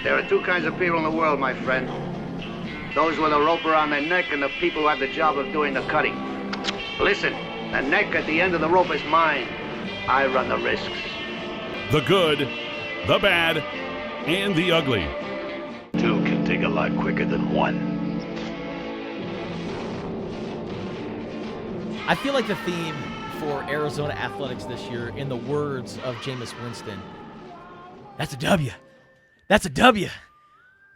There are two kinds of people in the world, my friend. Those with a rope around their neck and the people who have the job of doing the cutting. Listen, the neck at the end of the rope is mine. I run the risks. The good, the bad, and the ugly. Two can dig a lot quicker than one. I feel like the theme for Arizona athletics this year, in the words of Jameis Winston, that's a W. That's a W.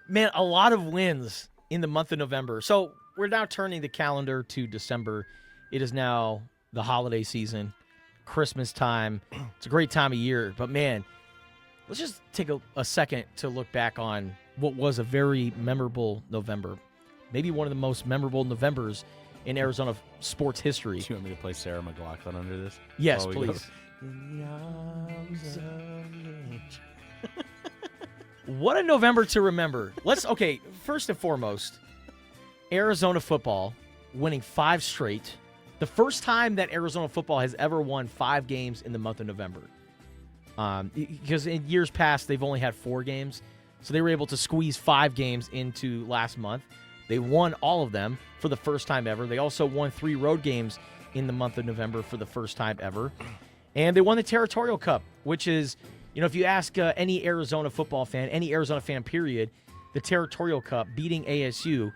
Man, a lot of wins in the month of November. So we're now turning the calendar to December. It is now the holiday season, Christmas time. It's a great time of year. But, man, let's just take a second to look back on what was a very memorable November. Maybe one of the most memorable Novembers in Arizona sports history. Do you want me to play Sarah McLachlan under this? Yes, please. What a November to remember. Okay, first and foremost, Arizona football winning 5 straight. The first time that Arizona football has ever won 5 games in the month of November. Because in years past, they've only had 4 games. So they were able to squeeze 5 games into last month. They won all of them for the first time ever. They also won 3 road games in the month of November for the first time ever. And they won the Territorial Cup, which is, if you ask any Arizona football fan, any Arizona fan period, the Territorial Cup, beating ASU,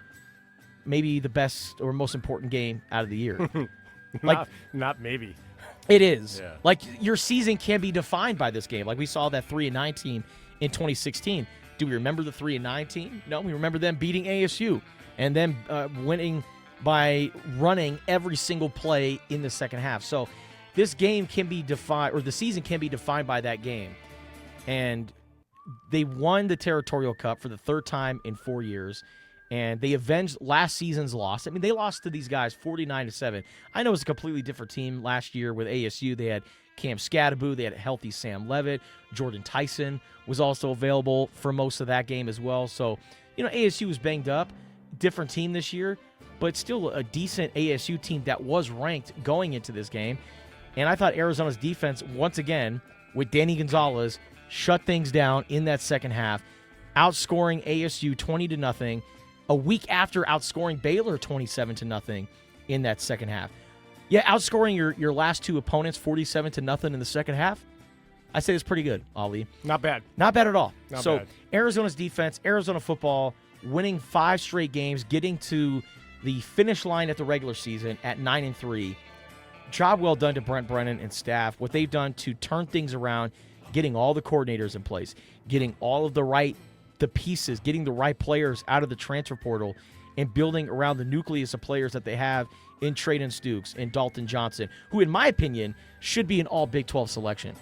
maybe the best or most important game out of the year. Not maybe. It is. Yeah. Like, your season can be defined by this game. Like we saw that 3-9 team in 2016. Do we remember the 3-9 team? No, we remember them beating ASU and then winning by running every single play in the second half. So this game can be defined, or the season can be defined by that game. And they won the Territorial Cup for the 3rd time in 4 years, and they avenged last season's loss. I mean, they lost to these guys 49-7. I know it was a completely different team last year with ASU. They had Cam Scadaboo. They had a healthy Sam Levitt. Jordan Tyson was also available for most of that game as well. So, ASU was banged up. Different team this year, but still a decent ASU team that was ranked going into this game. And I thought Arizona's defense, once again, with Danny Gonzalez, shut things down in that second half, outscoring ASU 20-0, a week after outscoring Baylor 27-0 in that second half. Yeah, outscoring your last 2 opponents 47-0 in the second half, I say it's pretty good, Ali. Not bad. Not bad at all. Not bad. Arizona's defense, Arizona football, winning 5 straight games, getting to the finish line at the regular season at 9-3. Job well done to Brent Brennan and staff. What they've done to turn things around, getting all the coordinators in place, getting all of the pieces, getting the right players out of the transfer portal, and building around the nucleus of players that they have in Traden Stukes and Dalton Johnson, who, in my opinion, should be an all Big 12 selection.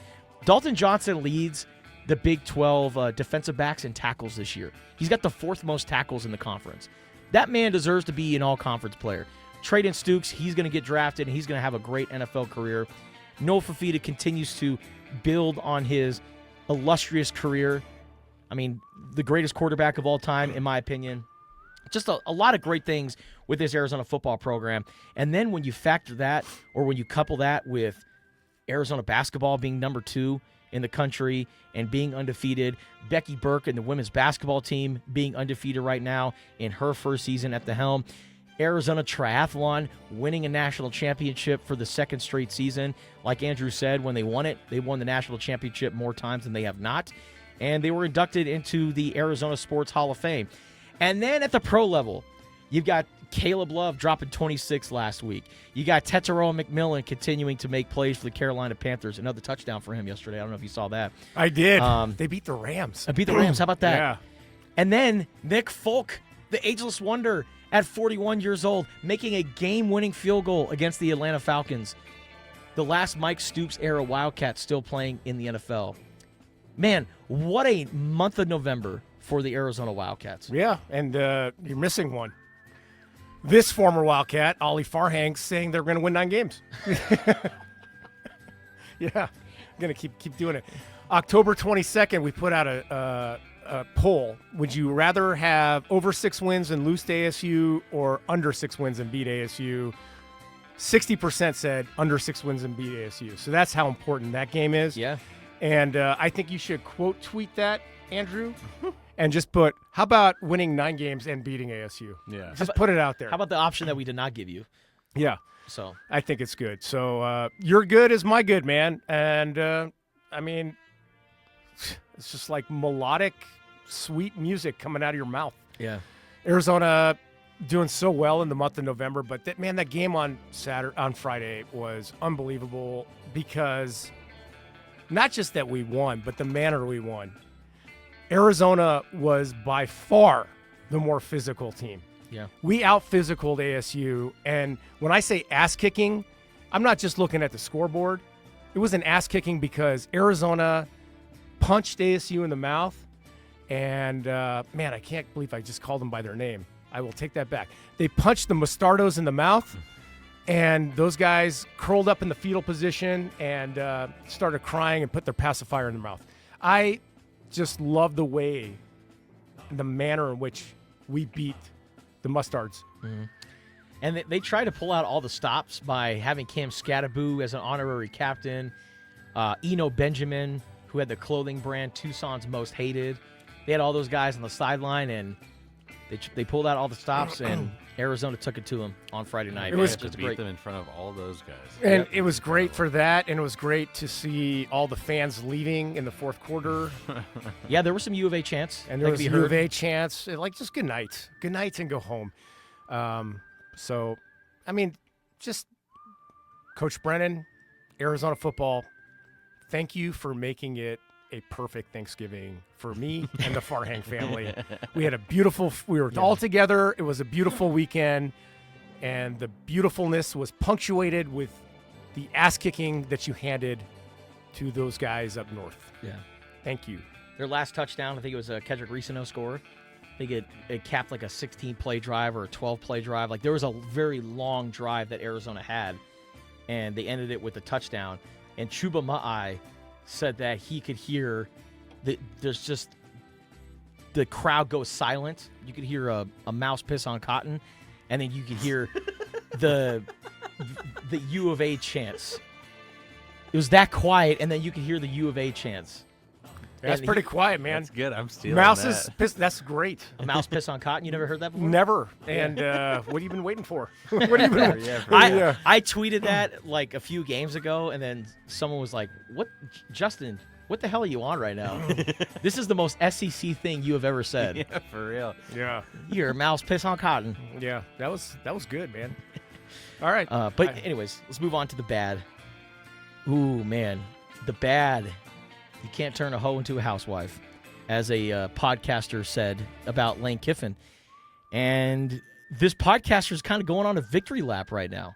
Dalton Johnson leads the Big 12 defensive backs and tackles this year. He's got the 4th most tackles in the conference. That man deserves to be an all-conference player. Traden Stukes, he's going to get drafted, and he's going to have a great NFL career. Noah Fafita continues to build on his illustrious career. I mean, the greatest quarterback of all time, in my opinion. Just a lot of great things with this Arizona football program. And then when you factor that, or when you couple that with Arizona basketball being number 2 in the country and being undefeated, Becky Burke and the women's basketball team being undefeated right now in her first season at the helm, Arizona triathlon winning a national championship for the 2nd straight season. Like Andrew said, when they won it, they won the national championship more times than they have not. And they were inducted into the Arizona Sports Hall of Fame. And then at the pro level, you've got Caleb Love dropping 26 last week. You got Tetairoa McMillan continuing to make plays for the Carolina Panthers. Another touchdown for him yesterday. I don't know if you saw that. I did. They beat the Rams. I beat the Rams. How about that? Yeah. And then Nick Folk, the ageless wonder, at 41 years old, making a game-winning field goal against the Atlanta Falcons. The last Mike Stoops-era Wildcat still playing in the NFL. Man, what a month of November for the Arizona Wildcats. Yeah, and you're missing one. This former Wildcat, Ollie Farhang, saying they're going to win 9 games. Yeah, I'm going to keep doing it. October 22nd, we put out a poll. Would you rather have over 6 wins and lose to ASU or under 6 wins and beat ASU? 60% said under 6 wins and beat ASU. So that's how important that game is. Yeah. And I think you should quote tweet that, Andrew, and just put, how about winning 9 games and beating ASU? Yeah. Just put it out there. How about the option that we did not give you? Yeah. So I think it's good. So your good is my good, man. And, I mean, it's just like melodic, sweet music coming out of your mouth. yeah. Arizona doing so well in the month of November, but that game on Friday was unbelievable because not just that we won, but the manner we won. Arizona was by far the more physical team. Yeah. We out-physicaled ASU, and when I say ass-kicking, I'm not just looking at the scoreboard. It was an ass-kicking because Arizona punched ASU in the mouth, and, man, I can't believe I just called them by their name. I will take that back. They punched the Mostardos in the mouth, and those guys curled up in the fetal position and started crying and put their pacifier in their mouth. I just love the way, the manner in which we beat the Mustards. Mm-hmm. And they try to pull out all the stops by having Cam Scattaboo as an honorary captain, Eno Benjamin, who had the clothing brand Tucson's Most Hated. They had all those guys on the sideline, and they pulled out all the stops, and Arizona took it to them on Friday night. It was to beat them in front of all those guys. And it was great for that, and it was great to see all the fans leaving in the fourth quarter. Yeah, there were some U of A chants. And there was U of A chants. Like, just good night. Good night and go home. So, I mean, just Coach Brennan, Arizona football, thank you for making it a perfect Thanksgiving for me and the Farhang family. We had we were all together. It was a beautiful weekend, and the beautifulness was punctuated with the ass-kicking that you handed to those guys up north. Yeah. Thank you. Their last touchdown, I think it was a Kedrick Risino score. I think it capped like a 16-play drive or a 12-play drive. Like, there was a very long drive that Arizona had, and they ended it with a touchdown. And Chuba Ma'ai said that he could hear there's just the crowd goes silent. You could hear a mouse piss on cotton, and then you could hear the U of A chants. It was that quiet, and then you could hear the U of A chants. That's pretty quiet, man. That's good. I'm stealing Mouses that. piss. That's great. A mouse piss on cotton. You never heard that before? Never. And what have you been waiting for? What have you been? I tweeted that like a few games ago, and then someone was like, "What, Justin? What the hell are you on right now? This is the most SEC thing you have ever said." Yeah, for real. Yeah. You're a mouse piss on cotton. Yeah. That was good, man. All right. But anyways, let's move on to the bad. Ooh, man, the bad. You can't turn a hoe into a housewife, as a podcaster said about Lane Kiffin. And this podcaster is kind of going on a victory lap right now.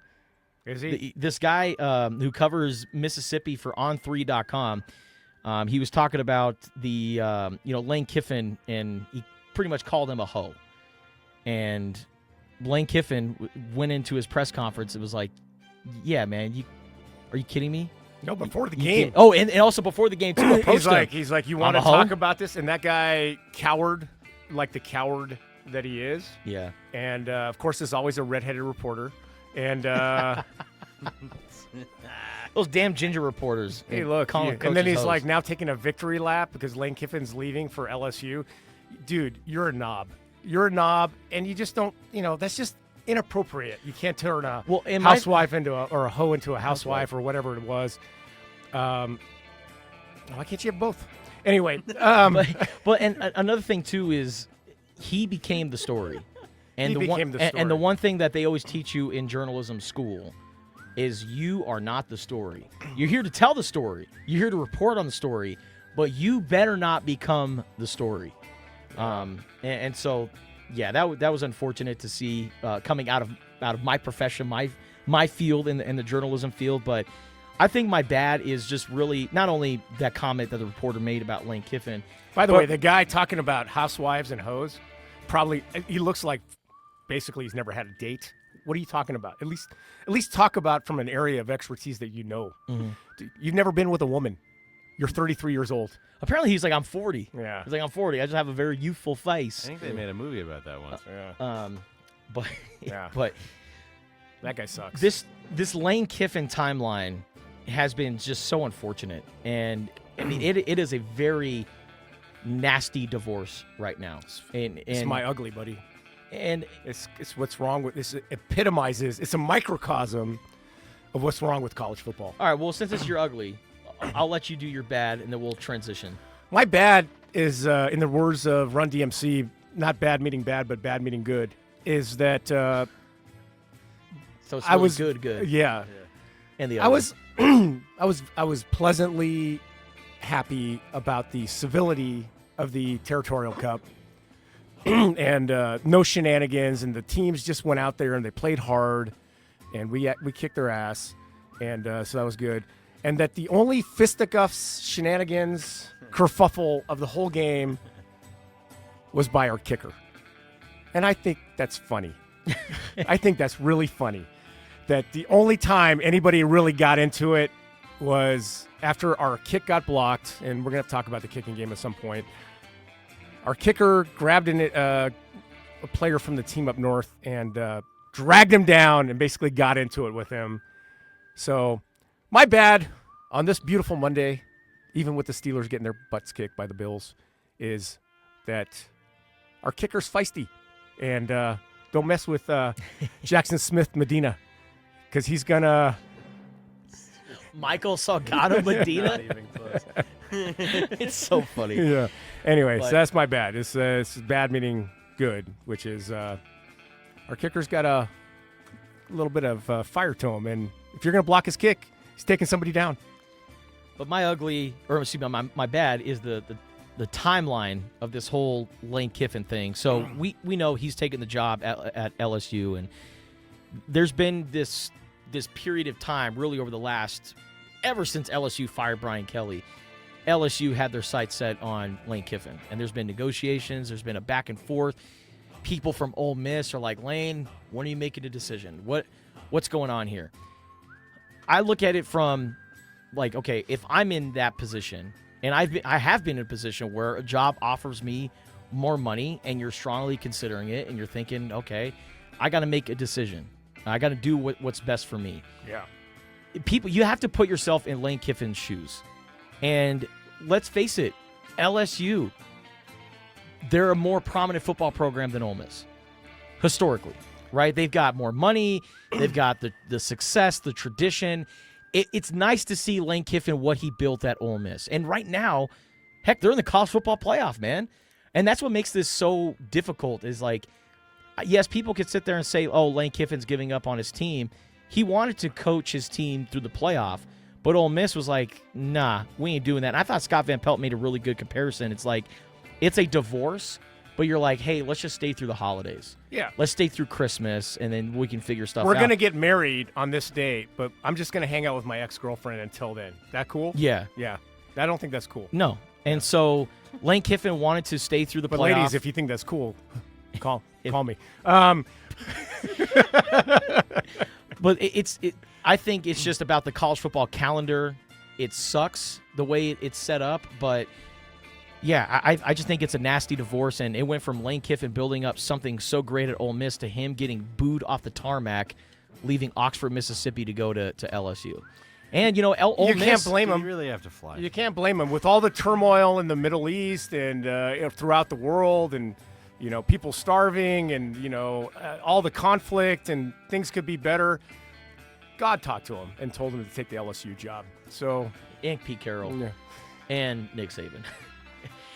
Is he? This guy who covers Mississippi for On3.com, he was talking about the Lane Kiffin, and he pretty much called him a hoe. And Lane Kiffin went into his press conference. It was like, "Yeah, man, are you kidding me?" No, before the game. Oh, and also before the game too. He's like, you want to talk about this? And that guy cowered, like the coward that he is. Yeah. And of course, there's always a redheaded reporter. And those damn ginger reporters. Hey, look. And then he's like now taking a victory lap because Lane Kiffin's leaving for LSU. Dude, you're a knob. You're a knob, and you just don't. That's just inappropriate. You can't turn a housewife or a hoe into a housewife or whatever it was. Why can't you have both? Anyway, but another thing too is he became the story, and and the one thing that they always teach you in journalism school is you are not the story. You're here to tell the story. You're here to report on the story, but you better not become the story. And so. Yeah, that was unfortunate to see coming out of my profession, my field in the journalism field. But I think my bad is just really not only that comment that the reporter made about Lane Kiffin. By the way, the guy talking about housewives and hoes, he looks like basically he's never had a date. What are you talking about? At least talk about from an area of expertise that you know. Mm-hmm. You've never been with a woman. You're 33 years old. Apparently, he's like, I'm 40. Yeah. He's like, I'm 40. I just have a very youthful face. I think they made a movie about that once. But that guy sucks. This Lane Kiffin timeline has been just so unfortunate. And I mean, it is a very nasty divorce right now. And It's my ugly, buddy. and It's what's wrong with this. Epitomizes. It's a microcosm of what's wrong with college football. all right, well, since it's your ugly, I'll let you do your bad, and then we'll transition. My bad is, in the words of Run DMC, not bad meaning bad, but bad meaning good. Is that So it's I really was good, Yeah, and the I ugly. was I was pleasantly happy about the civility of the Territorial Cup and no shenanigans, and the teams just went out there and they played hard, and we kicked their ass, and so that was good. And that the only fisticuffs, shenanigans, kerfuffle of the whole game was by our kicker, and I think that's funny. I think that's really funny. That the only time anybody really got into it was after our kick got blocked, and we're going to talk about the kicking game at some point. Our kicker grabbed a player from the team up north and dragged him down and basically got into it with him. So my bad on this beautiful Monday, even with the Steelers getting their butts kicked by the Bills, is that our kicker's feisty. And don't mess with Jackson Smith Medina, because he's going to... Michael Salgado Medina. Not even close. It's so funny. Yeah. Anyway, But- so that's my bad. It's bad meaning good, which is our kicker's got a little bit of fire to him, and if you're going to block his kick, he's taking somebody down. But my ugly, or excuse me, my bad is the timeline of this whole Lane Kiffin thing. So we know he's taken the job at LSU, and there's been this period of time really over the last, ever since LSU fired Brian Kelly, LSU had their sights set on Lane Kiffin, and there's been negotiations, there's been a back and forth. People from Ole Miss are like, Lane, when are you making a decision? What's going on here? I look at it from like, okay, if I'm in that position, and I have been in a position where a job offers me more money, and you're strongly considering it, and you're thinking, okay, I got to make a decision. I got to do what's best for me. Yeah. People, you have to put yourself in Lane Kiffin's shoes. And let's face it, LSU, they're a more prominent football program than Ole Miss, historically, right? They've got more money. They've got the success, the tradition. It's nice to see Lane Kiffin, what he built at Ole Miss. And right now, heck, they're in the college football playoff, man. And that's what makes this so difficult is like, yes, people could sit there and say, oh, Lane Kiffin's giving up on his team. He wanted to coach his team through the playoff, but Ole Miss was like, nah, we ain't doing that. And I thought Scott Van Pelt made a really good comparison. It's like, it's a divorce, but you're like, hey, let's just stay through the holidays. Yeah. Let's stay through Christmas, and then we can figure stuff out. We're going to get married on this date, but I'm just going to hang out with my ex-girlfriend until then. That cool? Yeah. Yeah. I don't think that's cool. No. And so Lane Kiffin wanted to stay through the But playoff. ladies, if you think that's cool, call me. But I think it's just about the college football calendar. It sucks the way it's set up, but yeah, I just think it's a nasty divorce, and it went from Lane Kiffin building up something so great at Ole Miss to him getting booed off the tarmac, leaving Oxford, Mississippi to go to LSU. And, Ole You Miss, can't blame You him. really have to fly. You can't blame him with all the turmoil in the Middle East and throughout the world, and people starving, and all the conflict, and things could be better. God talked to him and told him to take the LSU job. So and Pete Carroll, yeah. and Nick Saban.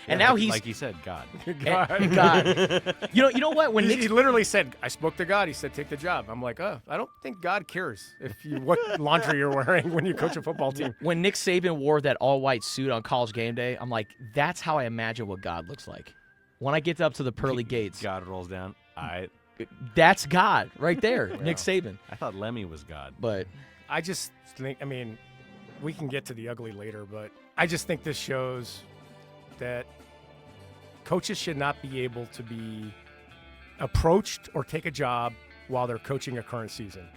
And Yeah, now he's like you said, God. God. God. You know what? When He Nick literally said, I spoke to God. He said, take the job. I'm like, oh, I don't think God cares what laundry you're wearing when you coach a football team. when Nick Saban wore that all-white suit on College Game Day, I'm like, that's how I imagine what God looks like. When I get up to the pearly gates, God rolls down. that's God right there, Nick Wow. Saban. I thought Lemmy was God. But I just think, we can get to the ugly later, but I just think this shows that coaches should not be able to be approached or take a job while they're coaching a current season.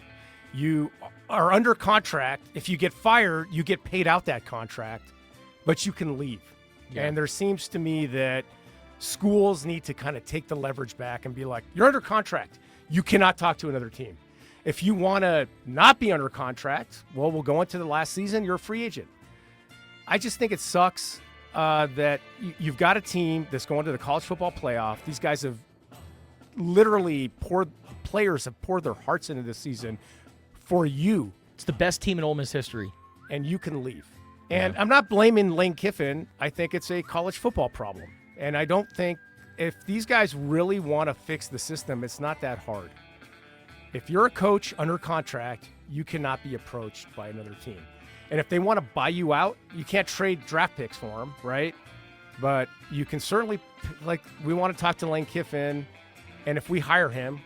You are under contract. If you get fired, you get paid out that contract, but you can leave. Yeah. And there seems to me that schools need to kind of take the leverage back and be like, you're under contract. You cannot talk to another team. If you want to not be under contract, well, we'll go into the last season. You're a free agent. I just think it sucks that you've got a team that's going to the college football playoff. These guys have literally players have poured their hearts into this season for you. It's the best team in Ole Miss history. And you can leave. And I'm not blaming Lane Kiffin. I think it's a college football problem. And I don't think if these guys really want to fix the system, it's not that hard. If you're a coach under contract, you cannot be approached by another team. And if they want to buy you out, you can't trade draft picks for them, right? But you can certainly, we want to talk to Lane Kiffin, and if we hire him,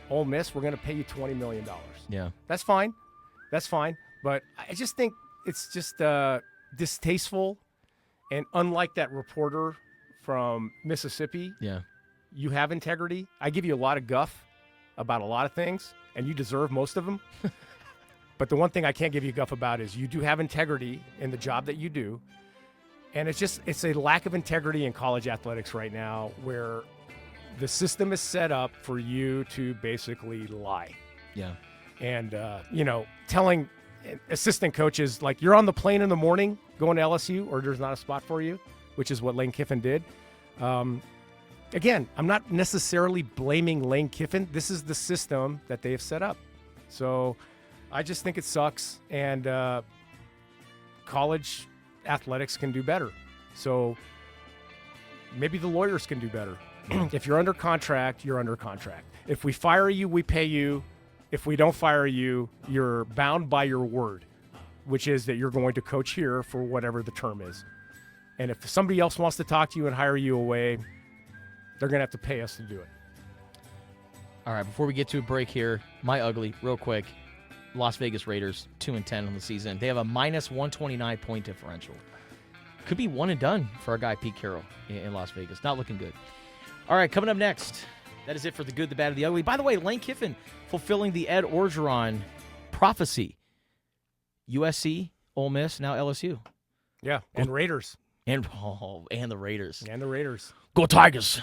Ole Miss, we're going to pay you $20 million. Yeah. That's fine. That's fine. But I just think it's just distasteful, and unlike that reporter from Mississippi, you have integrity. I give you a lot of guff about a lot of things, and you deserve most of them. But the one thing I can't give you guff about is you do have integrity in the job that you do. And it's a lack of integrity in college athletics right now, where the system is set up for you to basically lie. Yeah. And, telling assistant coaches, like, you're on the plane in the morning going to LSU, or there's not a spot for you, which is what Lane Kiffin did. Again, I'm not necessarily blaming Lane Kiffin. This is the system that they have set up. So I just think it sucks, and college athletics can do better. So maybe the lawyers can do better. If you're under contract, you're under contract. If we fire you, we pay you. If we don't fire you, you're bound by your word, which is that you're going to coach here for whatever the term is. And if somebody else wants to talk to you and hire you away, they're going to have to pay us to do it. All right, before we get to a break here, my ugly, real quick. Las Vegas Raiders, 2-10 on the season. They have a minus 129 point differential. Could be one and done for our guy Pete Carroll in Las Vegas. Not looking good. All right, coming up next, that is it for the good, the bad, and the ugly. By the way, Lane Kiffin fulfilling the Ed Orgeron prophecy. USC, Ole Miss, now LSU. Yeah, and Raiders. And the Raiders. And the Raiders. Go Tigers.